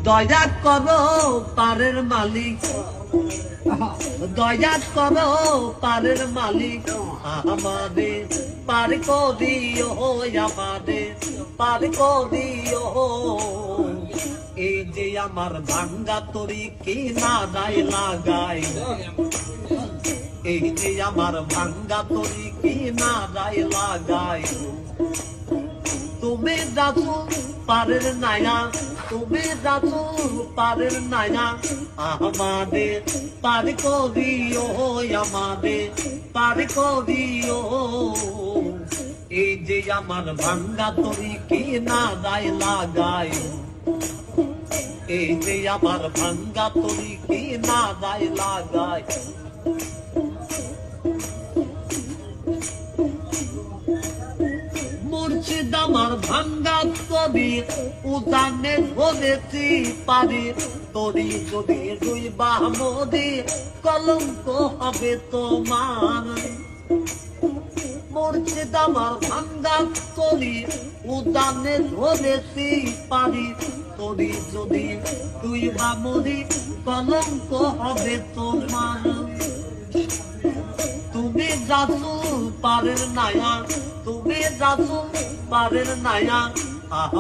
দয়া করো পারের মালিক, দয়া করো পারের মালিক, আমাদের পার করিও, আমাদের পার করিও। এই যে আমার ভাঙ্গা তরি কি না দায় লাগাই, এই যে আমার ভাঙ্গা তরি কি না দায় লাগাই। তুমি রাসূল পারের নায়া, তুমি রাসূল পারের নায়া, আমাদের পার করিও, আমাদের পার করিও। এই যে আমার ভাঙ্গা তরি কি না দায় লাগাই, এই যে আমার ভাঙ্গা তরি কি না দায় লাগাই। মুর্শিদ আমার ভাঙ্গা তরি উদানে ধরেছি পারি, তরি যদি দুই বামদি কলঙ্ক হবে তোমার। মুর্শিদ আমার ভাঙ্গা তরি উদানে ধরেছি পারি, তরি যদি দুই বামদি কলঙ্ক হবে তোমার। তুমি রাসূল পারের নায়া, তুমি রাসূল পারের নায়া,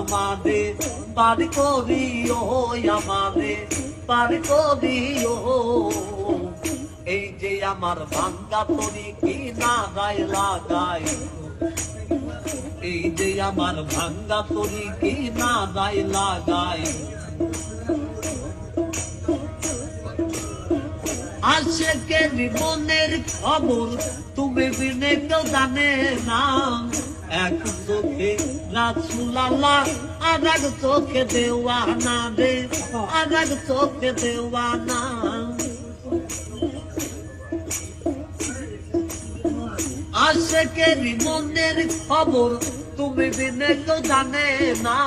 আমাদের পার করিও, আমাদের পার করিও। এই যে আমার ভাঙ্গা তরি কি না দায় লাগাই, এই যে আমার ভাঙ্গা তরি কি না দায় লাগাই। আশেকের মনের খবর তুমি বিনে কেউ জানে না, এক চোখে রাসূল আল্লাহ আর এক চোখে দেওয়ানা রে, আর এক চোখে দেওয়ানা। আশেকের মনের খবর তুমি বিনে কেউ জানে না,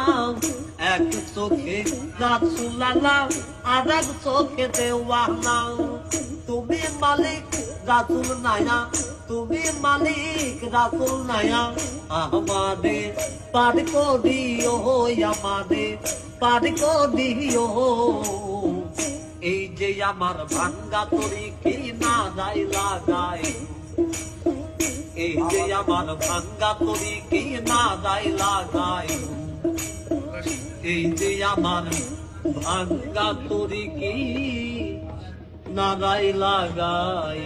এক চোখে রাসূল আল্লাহ আর এক চোখে দেওয়ানা। তুমি মালিক রাসূল নায়া, তুমি মালিক রাসূল নায়া, আমাদের পার করিও, আমাদের পার করিও। এই যে আমার ভাঙ্গা তরি কি না দায় লাগাই, এই যে আমার ভাঙ্গা তরি কি না দায় লাগাই। এই যে আমার ভাঙ্গা তরি কি না দায় লাগাই।